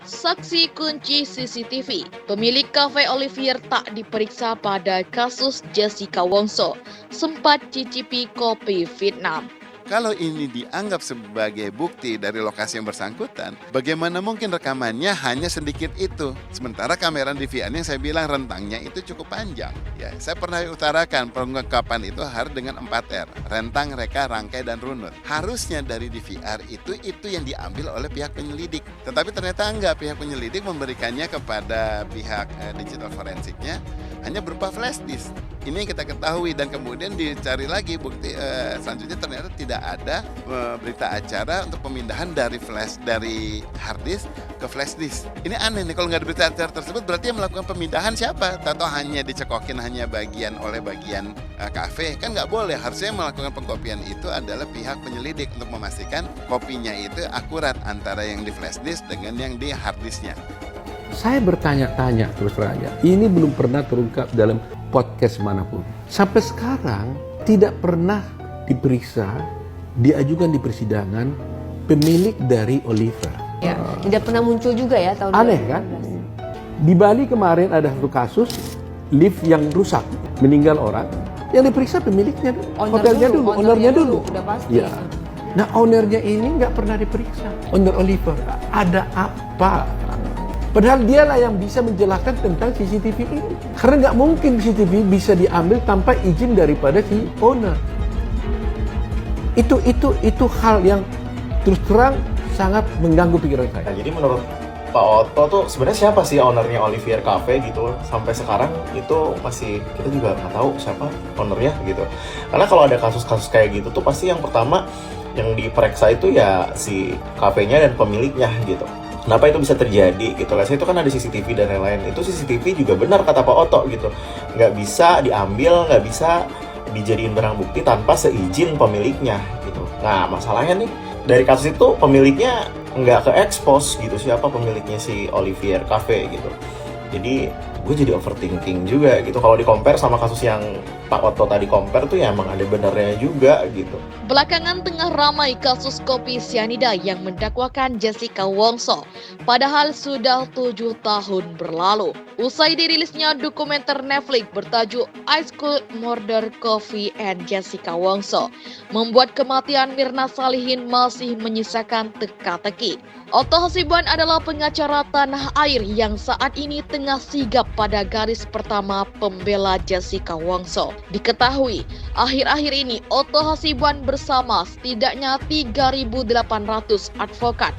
Saksi kunci CCTV, pemilik kafe Olivier tak diperiksa pada kasus Jessica Wongso, sempat cicipi kopi Vietnam. Kalau ini dianggap sebagai bukti dari lokasi yang bersangkutan, bagaimana mungkin rekamannya hanya sedikit itu? Sementara kamera DVR yang saya bilang rentangnya itu cukup panjang. Ya, saya pernah utarakan pengungkapan itu harus dengan 4R, rentang, reka, rangkai, dan runut. Harusnya dari DVR itu yang diambil oleh pihak penyelidik. Tetapi ternyata enggak, pihak penyelidik memberikannya kepada pihak digital forensiknya hanya berupa flash disk. Ini yang kita ketahui dan kemudian dicari lagi bukti selanjutnya ternyata tidak ada berita acara untuk pemindahan dari hard disk ke flash disk. Ini aneh nih, kalau nggak ada berita acara tersebut berarti yang melakukan pemindahan siapa? Atau hanya dicekokin hanya bagian kafe? Kan nggak boleh, harusnya yang melakukan pengkopian itu adalah pihak penyelidik untuk memastikan kopinya itu akurat antara yang di flash disk dengan yang di hard disknya. Saya bertanya-tanya terus terang aja, ini belum pernah terungkap dalam podcast manapun. Sampai sekarang tidak pernah diperiksa, diajukan di persidangan pemilik dari Oliver. Ya, tidak pernah muncul juga ya tahun 2019. Aneh kan? Di Bali kemarin ada satu kasus lift yang rusak, meninggal orang, yang diperiksa pemiliknya, ownernya dulu. Udah pasti. Ya. Nah, ownernya ini nggak pernah diperiksa. Owner Oliver, ada apa? Padahal dialah yang bisa menjelaskan tentang CCTV ini. Karena nggak mungkin CCTV bisa diambil tanpa izin daripada si owner. Itu hal yang terus terang sangat mengganggu pikiran saya. Nah, jadi menurut Pak Otto tuh sebenarnya siapa sih ownernya Olivier Cafe gitu? Sampai sekarang itu masih kita juga nggak tahu siapa ownernya gitu. Karena kalau ada kasus-kasus kayak gitu tuh pasti yang pertama yang diperiksa itu ya si kafenya dan pemiliknya gitu. Kenapa itu bisa terjadi gitu? Rasanya itu kan ada CCTV dan lain-lain. Itu CCTV juga benar kata Pak Otto gitu. Nggak bisa diambil, nggak bisa dijadiin barang bukti tanpa seizin pemiliknya gitu. Nah masalahnya nih dari kasus itu pemiliknya nggak ke-expose gitu siapa pemiliknya si Olivier Cafe gitu. Jadi gue jadi overthinking juga gitu kalau di-compare sama kasus yang Pak Otto tadi compare tuh ya emang ada benernya juga gitu. Belakangan tengah ramai kasus kopi sianida yang mendakwakan Jessica Wongso, padahal sudah 7 tahun berlalu. Usai dirilisnya dokumenter Netflix bertajuk Ice Cold Murder Coffee and Jessica Wongso, membuat kematian Mirna Salihin masih menyisakan teka-teki. Otto Hasibuan adalah pengacara tanah air yang saat ini tengah sigap pada garis pertama pembela Jessica Wongso. Diketahui, akhir-akhir ini Otto Hasibuan bersama setidaknya 3.800 advokat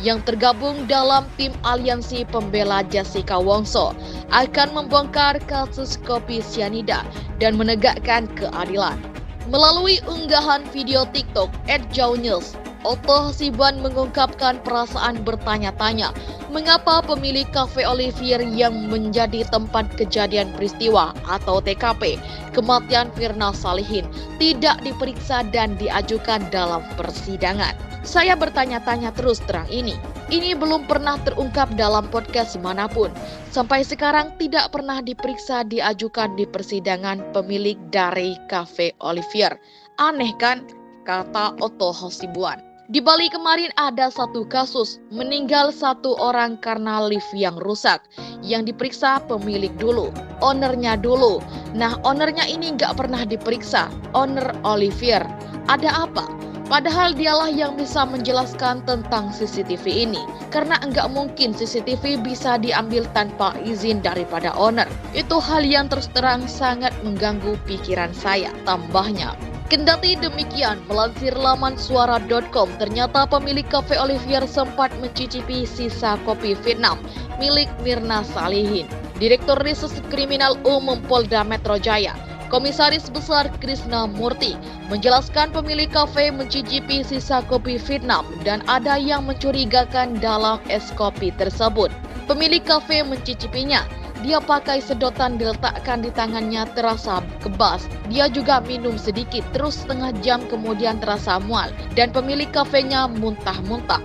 yang tergabung dalam tim aliansi pembela Jessica Wongso akan membongkar kasus kopi sianida dan menegakkan keadilan. Melalui unggahan video TikTok @jaunews, Otto Hasibuan mengungkapkan perasaan bertanya-tanya mengapa pemilik kafe Olivier yang menjadi tempat kejadian peristiwa atau TKP kematian Mirna Salihin tidak diperiksa dan diajukan dalam persidangan. Saya bertanya-tanya terus terang ini belum pernah terungkap dalam podcast manapun. Sampai sekarang tidak pernah diperiksa diajukan di persidangan pemilik dari kafe Olivier. Aneh kan? Kata Otto Hasibuan. Di Bali kemarin ada satu kasus, meninggal 1 orang karena lift yang rusak. Yang diperiksa pemilik dulu, ownernya dulu. Nah, ownernya ini nggak pernah diperiksa, owner Olivier. Ada apa? Padahal dialah yang bisa menjelaskan tentang CCTV ini. Karena nggak mungkin CCTV bisa diambil tanpa izin daripada owner. Itu hal yang terus terang sangat mengganggu pikiran saya, tambahnya. Kendati demikian, melansir laman suara.com, ternyata pemilik kafe Olivier sempat mencicipi sisa kopi Vietnam milik Mirna Salihin. Direktur Reserse Kriminal Umum Polda Metro Jaya, Komisaris Besar Krishna Murti, menjelaskan pemilik kafe mencicipi sisa kopi Vietnam dan ada yang mencurigakan dalam es kopi tersebut. Pemilik kafe mencicipinya. Dia pakai sedotan diletakkan di tangannya terasa kebas. Dia juga minum sedikit terus setengah jam kemudian terasa mual. Dan pemilik kafenya muntah-muntah,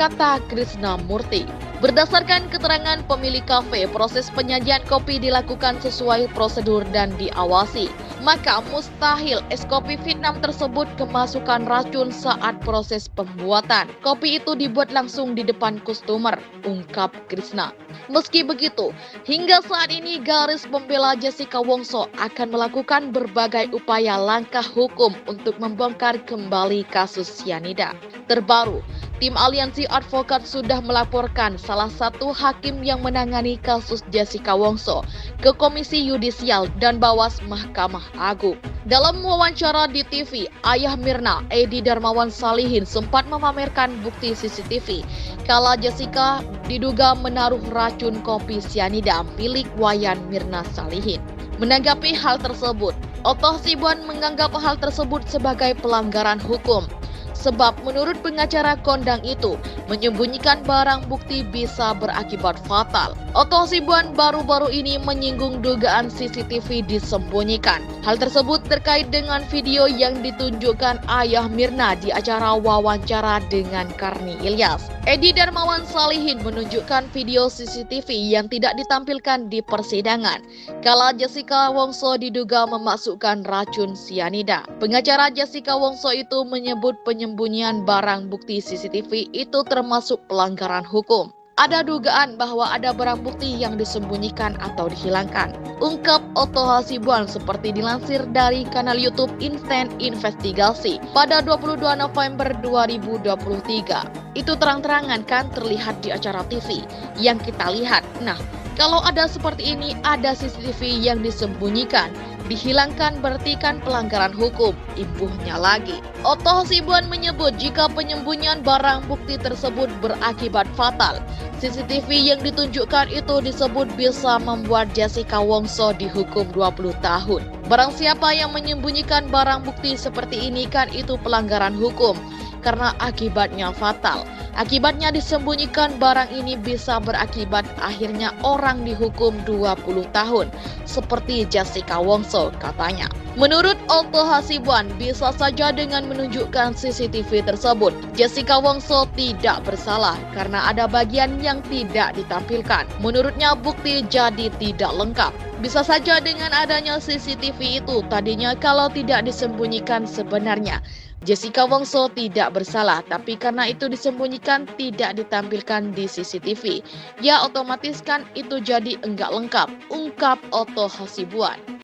kata Krishna Murti. Berdasarkan keterangan pemilik kafe, proses penyajian kopi dilakukan sesuai prosedur dan diawasi. maka mustahil es kopi Vietnam tersebut kemasukan racun saat proses pembuatan. Kopi itu dibuat langsung di depan customer, ungkap Krishna. Meski begitu, hingga saat ini garis pembela Jessica Wongso akan melakukan berbagai upaya langkah hukum untuk membongkar kembali kasus cyanida. Terbaru, tim Aliansi Advokat sudah melaporkan salah satu hakim yang menangani kasus Jessica Wongso ke Komisi Yudisial dan Bawas Mahkamah Agung. Dalam wawancara di TV, ayah Mirna, Edi Darmawan Salihin, sempat memamerkan bukti CCTV kala Jessica diduga menaruh racun kopi cyanida milik Wayan Mirna Salihin. Menanggapi hal tersebut, Otto Hasibuan menganggap hal tersebut sebagai pelanggaran hukum. Sebab menurut pengacara kondang itu, menyembunyikan barang bukti bisa berakibat fatal. Otto Hasibuan baru-baru ini menyinggung dugaan CCTV disembunyikan. Hal tersebut terkait dengan video yang ditunjukkan ayah Mirna di acara wawancara dengan Karni Ilyas. Edi Darmawan Salihin menunjukkan video CCTV yang tidak ditampilkan di persidangan kala Jessica Wongso diduga memasukkan racun cyanida. Pengacara Jessica Wongso itu menyebut penyembunyian barang bukti CCTV itu termasuk pelanggaran hukum. Ada dugaan bahwa ada barang bukti yang disembunyikan atau dihilangkan, ungkap Otto Hasibuan seperti dilansir dari kanal YouTube Instant Investigasi pada 22 November 2023. Itu terang-terangan kan terlihat di acara TV yang kita lihat. Nah, kalau ada seperti ini, ada CCTV yang disembunyikan, dihilangkan berarti kan pelanggaran hukum, imbuhnya lagi. Otto Hasibuan menyebut jika penyembunyian barang bukti tersebut berakibat fatal, CCTV yang ditunjukkan itu disebut bisa membuat Jessica Wongso dihukum 20 tahun. Barang siapa yang menyembunyikan barang bukti seperti ini kan itu pelanggaran hukum, karena akibatnya fatal. Akibatnya disembunyikan barang ini bisa berakibat akhirnya orang dihukum 20 tahun, seperti Jessica Wongso katanya. Menurut Otto Hasibuan, bisa saja dengan menunjukkan CCTV tersebut, Jessica Wongso tidak bersalah karena ada bagian yang tidak ditampilkan. Menurutnya bukti jadi tidak lengkap. Bisa saja dengan adanya CCTV itu tadinya kalau tidak disembunyikan sebenarnya Jessica Wongso tidak bersalah, tapi karena itu disembunyikan tidak ditampilkan di CCTV, ya otomatis kan itu jadi enggak lengkap, ungkap Otto Hasibuan.